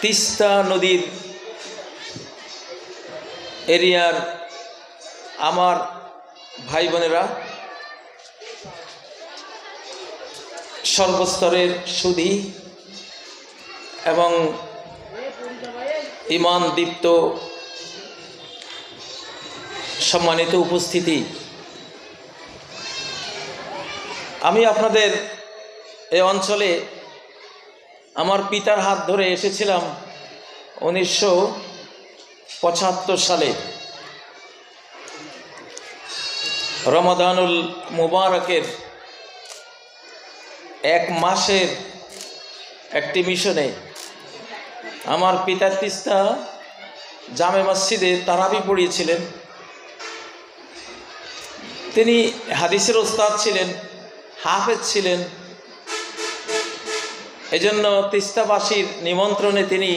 তিস্তা নদীর এরিয়ার আমার ভাই বোনেরা, সর্বস্তরের সুধী এবং ঈমান দীপ্ত সম্মানিত উপস্থিতি, আমি আপনাদের এই অঞ্চলে আমার পিতার হাত ধরে এসেছিলাম 1975 সালে। রমাদানুল মুবারকের এক মাসের একটি মিশনে আমার পিতা তিস্তা জামে মসজিদে তারাবি পড়িয়েছিলেন। তিনি হাদিসের ওস্তাদ ছিলেন, হাফেজ ছিলেন। এজন্য তিস্তাবাসীর নিমন্ত্রণে তিনি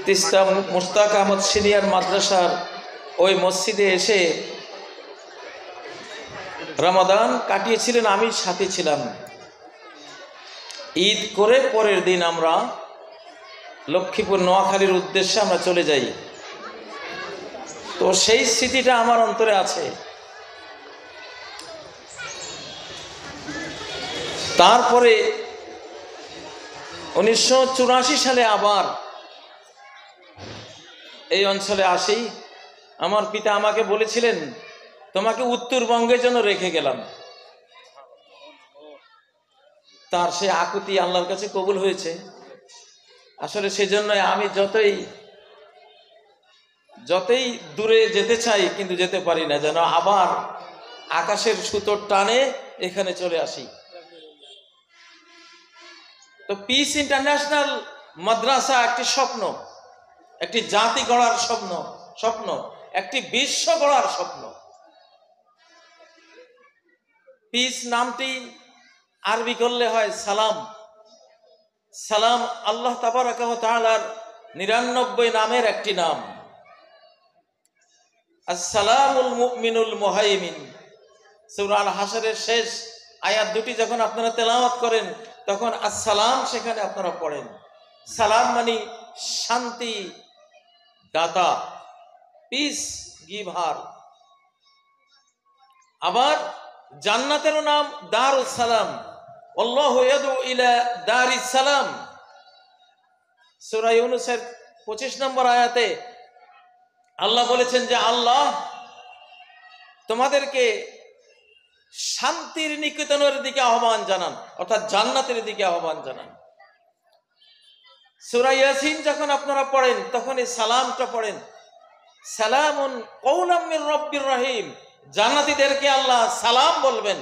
তিস্তা মুশতাক আহমদ সিনিয়র মাদ্রাসার ওই মসজিদে এসে রমাদান কাটিয়েছিলেন। আমি সাথে ছিলাম। ঈদ করে পরের দিন আমরা লক্ষ্মীপুর নোয়াখালীর উদ্দেশ্যে আমরা চলে যাই। তো সেই স্মৃতিটা আমার অন্তরে আছে। তারপরে 1984 সালে আবার এই অঞ্চলে আসি। আমার পিতা আমাকে বলেছিলেন, তোমাকে উত্তরবঙ্গের জন্য রেখে গেলাম। তার সে আকুতি আল্লাহর কাছে কবুল হয়েছে। আসলে সেজন্য আমি যতই দূরে যেতে চাই কিন্তু যেতে পারি না, যেন আবার আকাশের সুতোর টানে এখানে চলে আসি। তো পিস ইন্টারন্যাশনাল মাদ্রাসা একটি স্বপ্ন, একটি জাতি গড়ার স্বপ্ন, একটি বিশ্ব গড়ার স্বপ্ন। পিস নামটি আরবি করলে হয় সালাম। সালাম আল্লাহ তাবারাকা ওয়া তাআলার 99 নামের একটি নাম। আসসালামুল মুমিনুল মুহাইমিন, সূরা আল হাশরের শেষ আয়াত দুটি যখন আপনারা তেলাওয়াত করেন তখন আসসালাম সেখানে আপনারা পড়েন। সালাম মানে শান্তি দাতা, পিস গিভার। আবার জান্নাতেরও নাম দারুস সালাম, আল্লাহু ইয়াদউ ইলা দারিস সালাম। সূরা ইউনূসের 25 নম্বর আয়াতে আল্লাহ বলেছেন যে আল্লাহ তোমাদেরকে শান্তির নিকেতনের দিকে আহ্বান জানান, অর্থাৎ জান্নাতের দিকে আহ্বান জানান। সূরা ইয়াসিন যখন আপনারা পড়েন তখন এই সালামটা পড়েন, সালামুন কওলাম মির রাব্বির রহিম। জান্নাতীদেরকে আল্লাহ সালাম বলবেন,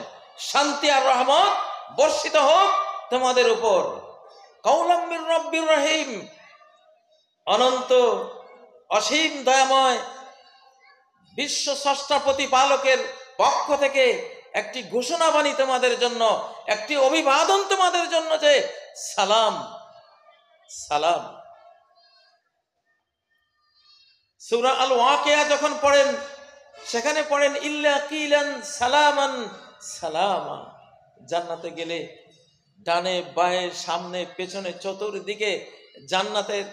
শান্তি আর রহমত বর্ষিত হোক তোমাদের উপর। কওলাম মির রাব্বির রহিম, অনন্ত অসীম দয়াময় বিশ্ব স্রষ্টা প্রতিপালকের পক্ষ থেকে একটি ঘোষণাবাণী তোমাদের জন্য, একটি অভিবাদন তোমাদের জন্য যে সালাম সালাম। সূরা আল ওয়াকিয়া যখন পড়েন সেখানে পড়েন ইল্লা কিলান সালামান সালামা। জান্নাতে গেলে ডানে বায়ে সামনে পেছনে চতুর্দিকে জান্নাতের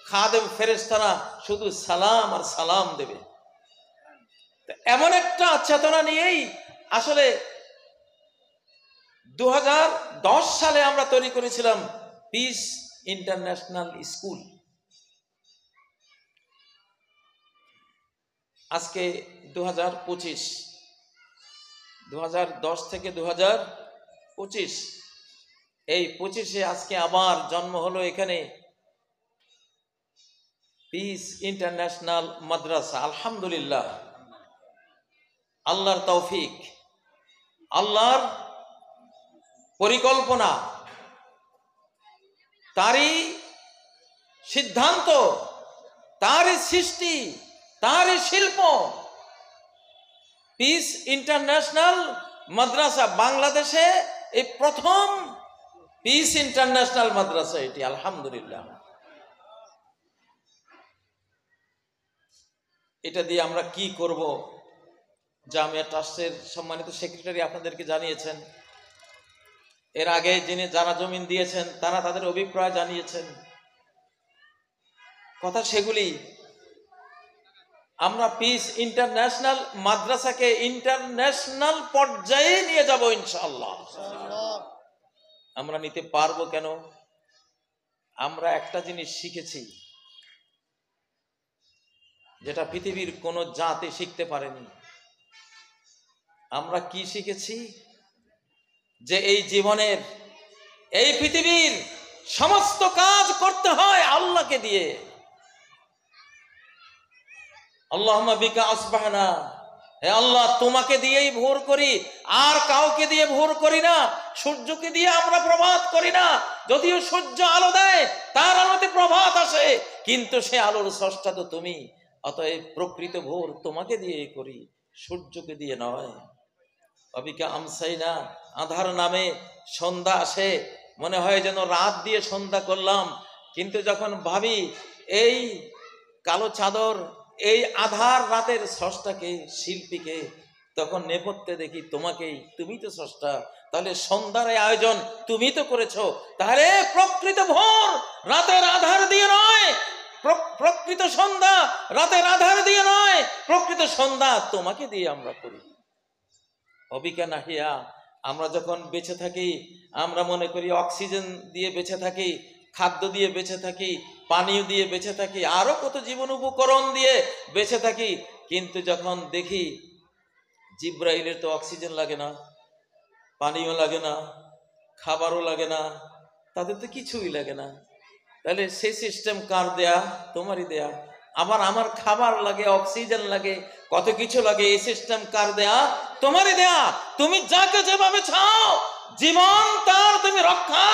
খাদেম ফেরেশতারা শুধু সালাম আর সালাম দেবে। এমন একটা চেতনা নিয়েই আসলে 2010 সালে আমরা তৈরি করেছিলাম পিস ইন্টারন্যাশনাল স্কুল। আজকে 2025, 2010 থেকে 2025, এই 25-এ আজকে আবার জন্ম হলো এখানে পিস ইন্টারন্যাশনাল মাদ্রাসা। আলহামদুলিল্লাহ, আল্লাহর তৌফিক, আল্লাহর পরিকল্পনা, তারই সিদ্ধান্ত, তারই সৃষ্টি, তারই শিল্প। পিস ইন্টারন্যাশনাল মাদ্রাসা বাংলাদেশে এই প্রথম পিস ইন্টারন্যাশনাল মাদ্রাসা এটি। আলহামদুলিল্লাহ, এটা দিয়ে আমরা কি করব জামিয়া ট্রাস্টের সম্মানিত সেক্রেটারি আপনাদেরকে জানিয়েছেন। এর আগে যারা জমিন দিয়েছেন তারা তাদের অভিপ্রায় জানিয়েছেন। কথা সেগুলি। আমরা পিস ইন্টারন্যাশনাল মাদ্রাসাকে ইন্টারন্যাশনাল পর্যায়ে নিয়ে যাব ইনশাআল্লাহ। আমরা নিতে পারবো কেন? আমরা একটা জিনিস শিখেছি যেটা পৃথিবীর কোন জাতি শিখতে পারেনি। আমরা কি শিখেছি? যে এই জীবনের, এই পৃথিবীর সমস্ত কাজ করতে হয় আল্লাহকে দিয়ে। আল্লাহুম্মা বিকা আসবাহনা, হে আল্লাহ তোমাকে দিয়েই ভোর করি, আর কাউকে দিয়ে ভোর করি না। সূর্যকে দিয়ে আমরা প্রভাত করি না, যদিও সূর্য আলো দেয়, তার আলোতে প্রভাত আসে, কিন্তু সে আলোর স্রষ্টা তো তুমি। অতএব প্রকৃত ভোর তোমাকে দিয়েই করি, সূর্যকে দিয়ে নয়। অবিকা আমসাইনা, আধার নামে সন্ধ্যা আসে, মনে হয় যেন রাত দিয়ে সন্ধ্যা করলাম, কিন্তু যখন ভাবি এই কালো চাদর, এই আধার রাতের স্রষ্টাকে, শিল্পীকে, তখন নেপথ্যে দেখি তোমাকেই, তুমি তো স্রষ্টা। তাহলে সন্ধ্যার আয়োজন তুমি তো করেছো। তাহলে প্রকৃত ভোর রাতের আধার দিয়ে নয়, প্রকৃত সন্ধ্যা রাতের আধার দিয়ে নয়, প্রকৃত সন্ধ্যা তোমাকে দিয়ে আমরা করি। অবিকা নাহিয়া, আমরা যখন বেঁচে থাকি আমরা মনে করি অক্সিজেন দিয়ে বেঁচে থাকি, খাদ্য দিয়ে বেঁচে থাকি, পানীয় দিয়ে বেঁচে থাকি, আরো কত জীবন উপকরণ দিয়ে বেঁচে থাকি। কিন্তু যখন দেখি জিব্রাইলের তো অক্সিজেন লাগে না, পানীয় লাগে না, খাবারও লাগে না, তাদের তো কিছুই লাগে না। তাহলে সেই সিস্টেম কার দেয়া? তোমারই দেয়া। আবার আমার খাবার লাগে, অক্সিজেন লাগে, কত কিছু লাগে, এই সিস্টেম কার দেয়া? তোমারই দেয়া। তুমি যাকে যেভাবে চাও জীবন তার তুমি রক্ষা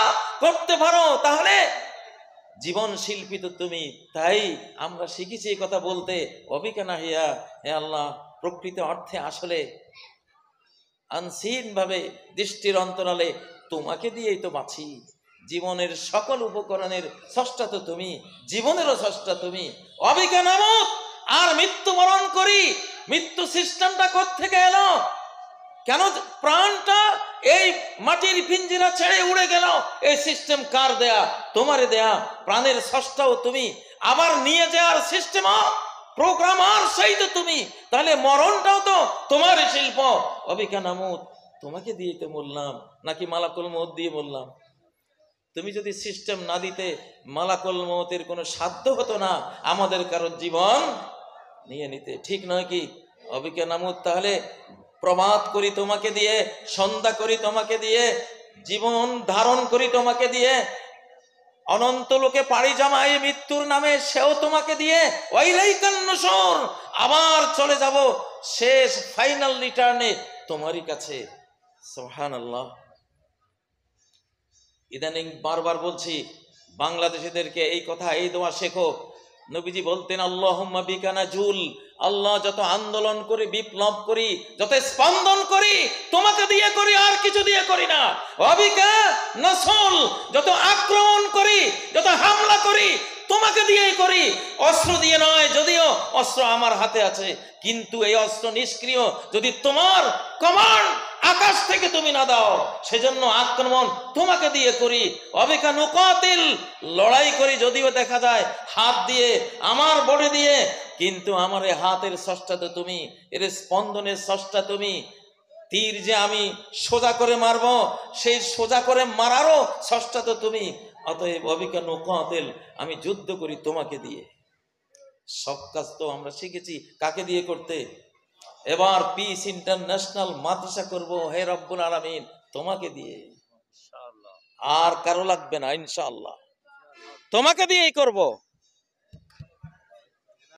করতে পারো, তাহলে জীবন শিল্পী তো তুমি। তাই আমরা শিখেছি এই কথা বলতে, অবিকা নাহিয়া, হে আল্লাহ প্রকৃত অর্থে আসলে আনসিন ভাবে দৃষ্টির অন্তরালে তোমাকে দিয়েই তো বাঁচি। জীবনের সকল উপকরণের স্রষ্টা তো তুমি, জীবনেরও স্রষ্টা তুমি। অবিকা নামত, আর মৃত্যুবরণ করি, মৃত্যু সিস্টেমটা কোত্থেকে এলো? কেন প্রাণটা এই মাটির পিঞ্জিরা ছেড়ে উড়ে গেল? এই সিস্টেম কার দেয়া? তোমার দেয়া। প্রাণের স্রষ্টাও তুমি, আবার নিয়ে যাওয়ার সিস্টেম প্রোগ্রামার সেই তো তুমি। তাহলে মরণটাও তো তোমার শিল্প। অবিকা নামুত, তোমাকে দিয়ে তো বললাম, নাকি মালাকুল মউত দিয়ে বললাম? তুমি যদি সিস্টেম না দিতে, মালাকুল মউতের কোনো সাধ্য হতো না আমাদের কারোর জীবন নিয়ে নিতে, ঠিক নয় কি? অবিকা নামুত, তাহলে প্রভাত করি তোমাকে দিয়ে, সন্ধ্যা করি তোমাকে দিয়ে, জীবন ধারণ করি তোমাকে দিয়ে, অনন্ত লোকে পাড়ি জমাই মৃত্যুর নামে, সেও তোমাকে দিয়ে। ওয়াইলাইকান নুশুর, আবার চলে যাব শেষ ফাইনাল রিটার্নে তোমারই কাছে। সুবহানাল্লাহ। ইদানিং বারবার বলছি বাংলাদেশিদেরকে এই কথা, এই দোয়া শেখো। নবীজি বলতেন আল্লাহুম্মা বিকা নাজুল, আল্লাহ যত আন্দোলন করি, বিপ্লব করি, যত স্পন্দন করি তোমাকে দিয়ে করি, আর কিছু দিয়ে করি না। অবিকা নাসুল, যত আক্রমণ করি, যত হামলা করি তোমাকে দিয়েই করি, অস্ত্র দিয়ে নয়। যদিও অস্ত্র আমার হাতে আছে, কিন্তু এই অস্ত্র নিষ্ক্রিয় যদি তোমার কমান্ড আকাশ থেকে তুমি না দাও, সেজন্য আক্রমণ তোমাকে দিয়ে করি। অবিকা নুকাতিল, লড়াই করি, যদিও দেখা যায় হাত দিয়ে, আমার বডি দিয়ে, কিন্তু আমার এই হাতের স্রষ্টা তো তুমি, এর স্পন্দনের স্রষ্টা তুমি। তীর যে আমি সোজা করে মারবো, সেই সোজা করে মারারও স্রষ্টা তো তুমি। অতএব অবিকা নুকাতিল, আমি যুদ্ধ করি তোমাকে দিয়ে। সব কাজ তো আমরা শিখেছি কাকে দিয়ে করতে? এবার পিস ইন্টারন্যাশনাল মাদ্রাসা করব, হে রব্বুল আলামিন তোমাকে দিয়ে, আর কারো লাগবে না ইনশাআল্লাহ, তোমাকে দিয়েই করব।